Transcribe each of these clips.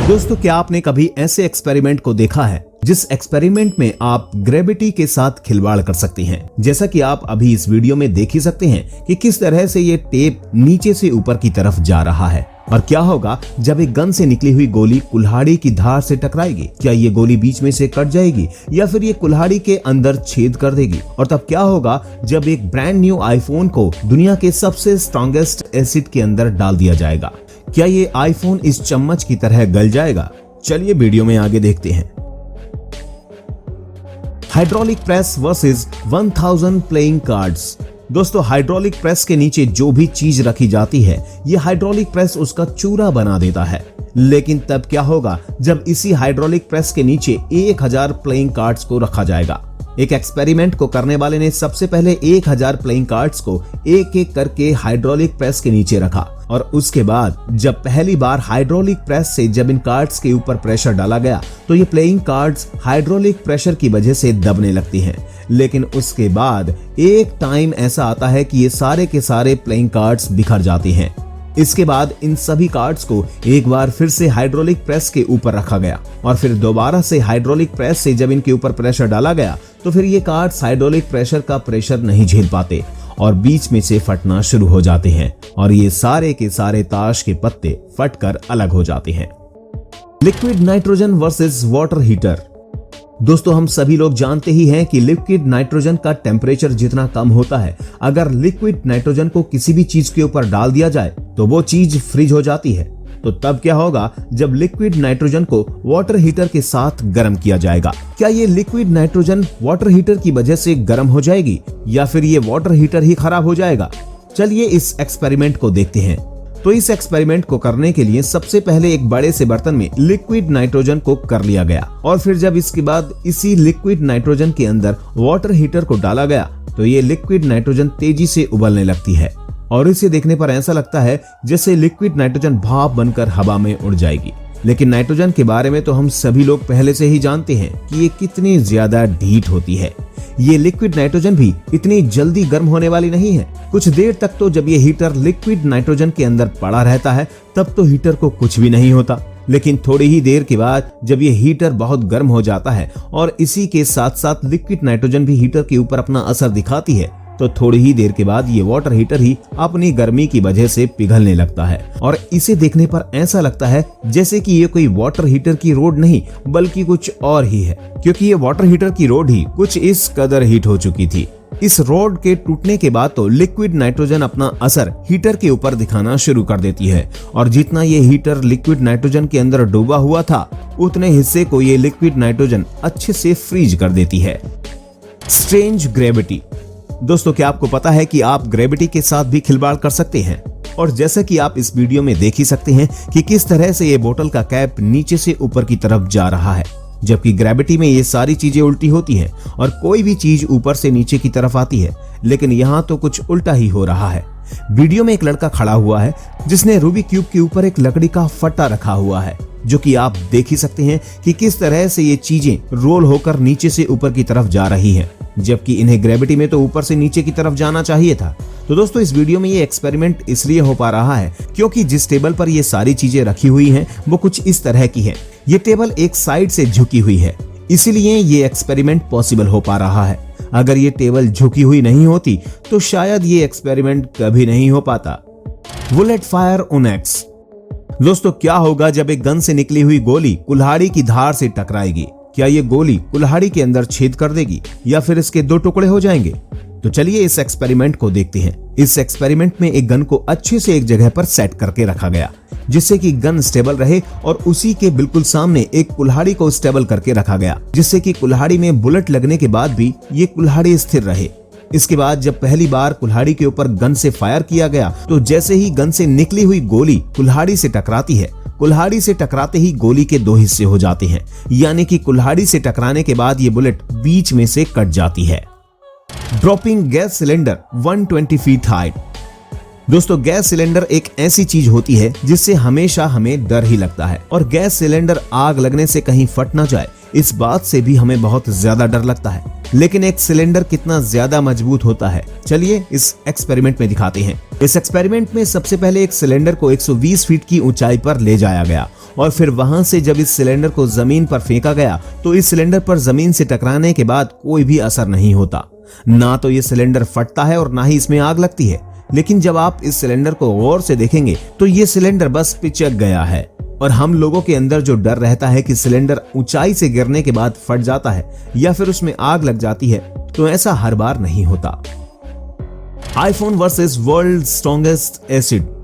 दोस्तों, क्या आपने कभी ऐसे एक्सपेरिमेंट को देखा है जिस एक्सपेरिमेंट में आप ग्रेविटी के साथ खिलवाड़ कर सकते हैं? जैसा कि आप अभी इस वीडियो में देख ही सकते हैं कि किस तरह से ये टेप नीचे से ऊपर की तरफ जा रहा है। और क्या होगा जब एक गन से निकली हुई गोली कुल्हाड़ी की धार से टकराएगी? क्या ये गोली बीच में से कट जाएगी या फिर ये कुल्हाड़ी के अंदर छेद कर देगी? और तब क्या होगा जब एक ब्रांड न्यू आईफोन को दुनिया के सबसे स्ट्रॉन्गेस्ट एसिड के अंदर डाल दिया जाएगा? क्या ये आईफोन इस चम्मच की तरह गल जाएगा? चलिए वीडियो में आगे देखते हैं। Hydraulic press versus 1000 playing cards. दोस्तों, हाइड्रोलिक प्रेस के नीचे जो भी चीज रखी जाती है ये हाइड्रोलिक प्रेस उसका चूरा बना देता है। लेकिन तब क्या होगा जब इसी हाइड्रोलिक प्रेस के नीचे 1000 प्लेइंग कार्ड्स को रखा जाएगा? एक एक्सपेरिमेंट को करने वाले ने सबसे पहले 1000 प्लेइंग कार्ड्स को एक एक करके हाइड्रोलिक प्रेस के नीचे रखा और उसके बाद जब पहली बार हाइड्रोलिक प्रेस से जब इन कार्ड्स के ऊपर प्रेशर डाला गया तो ये प्लेइंग कार्ड्स हाइड्रोलिक प्रेशर की वजह से दबने लगती हैं। लेकिन उसके बाद एक टाइम ऐसा आता है कि ये सारे के सारे प्लेइंग कार्ड्स बिखर जाते हैं। इसके बाद इन सभी कार्ड्स को एक बार फिर से हाइड्रोलिक प्रेस के ऊपर रखा गया और फिर दोबारा से हाइड्रोलिक प्रेस से जब इनके ऊपर प्रेशर डाला गया तो फिर ये कार्ड्स हाइड्रोलिक प्रेशर का प्रेशर नहीं झेल पाते और बीच में से फटना शुरू हो जाते हैं और ये सारे के सारे ताश के पत्ते फटकर अलग हो जाते हैं। Liquid nitrogen versus water heater. दोस्तों, हम सभी लोग जानते ही हैं कि लिक्विड नाइट्रोजन का टेम्परेचर जितना कम होता है, अगर लिक्विड नाइट्रोजन को किसी भी चीज के ऊपर डाल दिया जाए तो वो चीज फ्रीज हो जाती है। तो तब क्या होगा जब लिक्विड नाइट्रोजन को वाटर हीटर के साथ गर्म किया जाएगा? क्या ये लिक्विड नाइट्रोजन वाटर हीटर की वजह से गर्म हो जाएगी या फिर ये वाटर हीटर ही खराब हो जाएगा? चलिए इस एक्सपेरिमेंट को देखते हैं। तो इस एक्सपेरिमेंट को करने के लिए सबसे पहले एक बड़े से बर्तन में लिक्विड नाइट्रोजन को कर लिया गया और फिर जब इसके बाद इसी लिक्विड नाइट्रोजन के अंदर वाटर हीटर को डाला गया तो ये लिक्विड नाइट्रोजन तेजी से उबलने लगती है और इसे देखने पर ऐसा लगता है जैसे लिक्विड नाइट्रोजन भाप बनकर हवा में उड़ जाएगी। लेकिन नाइट्रोजन के बारे में तो हम सभी लोग पहले से ही जानते हैं कि ये कितनी ज्यादा ढीठ होती है। ये लिक्विड नाइट्रोजन भी इतनी जल्दी गर्म होने वाली नहीं है। कुछ देर तक तो जब ये हीटर लिक्विड नाइट्रोजन के अंदर पड़ा रहता है तब तो हीटर को कुछ भी नहीं होता, लेकिन थोड़ी ही देर के बाद जब ये हीटर बहुत गर्म हो जाता है और इसी के साथ साथ लिक्विड नाइट्रोजन भी हीटर के ऊपर अपना असर दिखाती है तो थोड़ी ही देर के बाद ये वाटर हीटर ही अपनी गर्मी की वजह से पिघलने लगता है और इसे देखने पर ऐसा लगता है जैसे कि ये कोई वाटर हीटर की रोड नहीं बल्कि कुछ और ही है, क्योंकि ये वाटर हीटर की रोड ही कुछ इस कदर हीट हो चुकी थी। इस रोड के टूटने के बाद तो लिक्विड नाइट्रोजन अपना असर हीटर के ऊपर दिखाना शुरू कर देती है और जितना ये हीटर लिक्विड नाइट्रोजन के अंदर डूबा हुआ था उतने हिस्से को ये लिक्विड नाइट्रोजन अच्छे से फ्रीज कर देती है। Strange gravity. दोस्तों, क्या आपको पता है कि आप ग्रेविटी के साथ भी खिलवाड़ कर सकते हैं? और जैसा कि आप इस वीडियो में देख ही सकते हैं कि किस तरह से ये बोतल का कैप नीचे से ऊपर की तरफ जा रहा है, जबकि ग्रेविटी में ये सारी चीजें उल्टी होती हैं और कोई भी चीज ऊपर से नीचे की तरफ आती है, लेकिन यहाँ तो कुछ उल्टा ही हो रहा है। वीडियो में एक लड़का खड़ा हुआ है जिसने रूबिक क्यूब के ऊपर एक लकड़ी का फट्टा रखा हुआ है, जो कि आप देख ही सकते हैं कि किस तरह से ये चीजें रोल होकर नीचे से ऊपर की तरफ जा रही हैं, जबकि इन्हें ग्रेविटी में तो ऊपर से नीचे की तरफ जाना चाहिए था। तो दोस्तों, इस वीडियो में ये एक्सपेरिमेंट इसलिए हो पा रहा है क्योंकि जिस टेबल पर ये सारी चीजें रखी हुई हैं वो कुछ इस तरह की है। ये टेबल एक साइड से झुकी हुई है, इसीलिए ये एक्सपेरिमेंट पॉसिबल हो पा रहा है। अगर ये टेबल झुकी हुई नहीं होती तो शायद ये एक्सपेरिमेंट कभी नहीं हो पाता। Bullet fire on x. दोस्तों, क्या होगा जब एक गन से निकली हुई गोली कुल्हाड़ी की धार से टकराएगी? क्या ये गोली कुल्हाड़ी के अंदर छेद कर देगी या फिर इसके दो टुकड़े हो जाएंगे? तो चलिए इस एक्सपेरिमेंट को देखते हैं। इस एक्सपेरिमेंट में एक गन को अच्छे से एक जगह पर सेट करके रखा गया जिससे कि गन स्टेबल रहे और उसी के बिल्कुल सामने एक कुल्हाड़ी को स्टेबल करके रखा गया जिससे कि कुल्हाड़ी में बुलेट लगने के बाद भी ये कुल्हाड़ी स्थिर रहे। इसके बाद जब पहली बार कुल्हाड़ी के ऊपर गन से फायर किया गया तो जैसे ही गन से निकली हुई गोली कुल्हाड़ी से टकराती है, कुल्हाड़ी से टकराते ही गोली के दो हिस्से हो जाते हैं, यानी कि कुल्हाड़ी से टकराने के बाद ये बुलेट बीच में से कट जाती है। Dropping gas cylinder 120 feet height. दोस्तों, गैस सिलेंडर एक ऐसी चीज होती है जिससे हमेशा हमें डर ही लगता है और गैस सिलेंडर आग लगने से कहीं फट ना जाए इस बात से भी हमें बहुत ज्यादा डर लगता है। लेकिन एक सिलेंडर कितना ज्यादा मजबूत होता है, चलिए इस एक्सपेरिमेंट में दिखाते हैं। इस एक्सपेरिमेंट में सबसे पहले एक सिलेंडर को 120 फीट की ऊंचाई पर ले जाया गया और फिर वहां से जब इस सिलेंडर को जमीन पर फेंका गया तो इस सिलेंडर पर जमीन से टकराने के बाद कोई भी असर नहीं होता। ना तो ये सिलेंडर फटता है और ना ही इसमें आग लगती है। लेकिन जब आप इस सिलेंडर को गौर से देखेंगे तो ये सिलेंडर बस पिचक गया है। और हम लोगों के अंदर जो डर रहता है कि सिलेंडर ऊंचाई से गिरने के बाद फट जाता है या फिर उसमें आग लग जाती है, तो ऐसा हर बार नहीं होता। IPhone versus world strongest acid.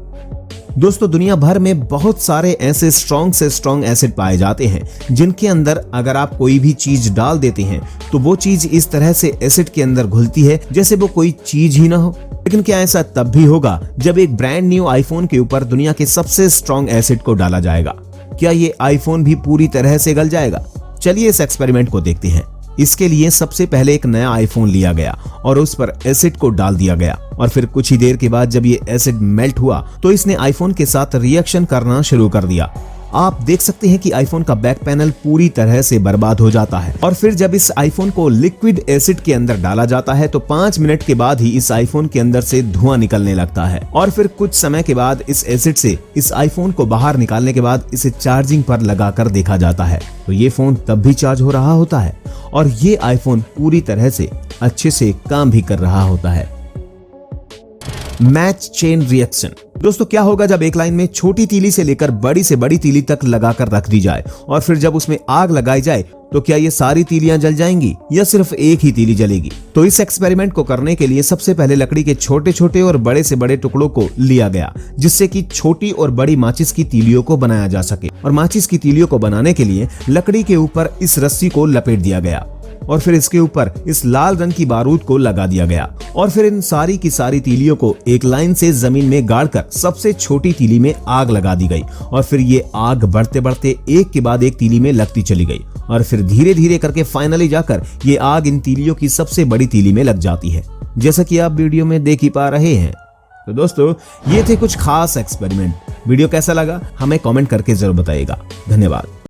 दोस्तों, दुनिया भर में बहुत सारे ऐसे स्ट्रॉन्ग से स्ट्रॉन्ग एसिड पाए जाते हैं जिनके अंदर अगर आप कोई भी चीज डाल देते हैं तो वो चीज इस तरह से एसिड के अंदर घुलती है जैसे वो कोई चीज ही ना हो। लेकिन क्या ऐसा तब भी होगा जब एक ब्रांड न्यू आईफोन के ऊपर दुनिया के सबसे स्ट्रॉन्ग एसिड को डाला जाएगा? क्या ये आईफोन भी पूरी तरह से गल जाएगा? चलिए इस एक्सपेरिमेंट को देखते हैं। इसके लिए सबसे पहले एक नया आईफोन लिया गया और उस पर एसिड को डाल दिया गया और फिर कुछ ही देर के बाद जब ये एसिड मेल्ट हुआ तो इसने आईफोन के साथ रिएक्शन करना शुरू कर दिया। आप देख सकते हैं कि आईफोन का बैक पैनल पूरी तरह से बर्बाद हो जाता है। और फिर जब इस आईफोन को लिक्विड एसिड के अंदर डाला जाता है तो 5 मिनट के बाद ही इस आईफोन के अंदर से धुआं निकलने लगता है। और फिर कुछ समय के बाद इस एसिड से इस आईफोन को बाहर निकालने के बाद इसे चार्जिंग पर लगाकर देखा जाता है तो ये फोन तब भी चार्ज हो रहा होता है और ये आईफोन पूरी तरह से अच्छे से काम भी कर रहा होता है। Match chain reaction. दोस्तों, क्या होगा जब एक लाइन में छोटी तीली से लेकर बड़ी से बड़ी तीली तक लगाकर रख दी जाए और फिर जब उसमें आग लगाई जाए तो क्या ये सारी तीलियां जल जाएंगी या सिर्फ एक ही तीली जलेगी? तो इस एक्सपेरिमेंट को करने के लिए सबसे पहले लकड़ी के छोटे छोटे और बड़े से बड़े टुकड़ों को लिया गया जिससे कि छोटी और बड़ी माचिस की तीलियों को बनाया जा सके। और माचिस की तीलियों को बनाने के लिए लकड़ी के ऊपर इस रस्सी को लपेट दिया गया और फिर इसके ऊपर इस लाल रंग की बारूद को लगा दिया गया और फिर इन सारी की सारी तीलियों को एक लाइन से जमीन में गाड़कर सबसे छोटी तीली में आग लगा दी गई और फिर ये आग बढ़ते बढ़ते एक के बाद एक तीली में लगती चली गई और फिर धीरे धीरे करके फाइनली जाकर ये आग इन तीलियों की सबसे बड़ी तीली में लग जाती है, जैसा कि आप वीडियो में देख ही पा रहे हैं। तो दोस्तों, ये थे कुछ खास एक्सपेरिमेंट। वीडियो कैसा लगा हमें कमेंट करके जरूर बताइएगा। धन्यवाद।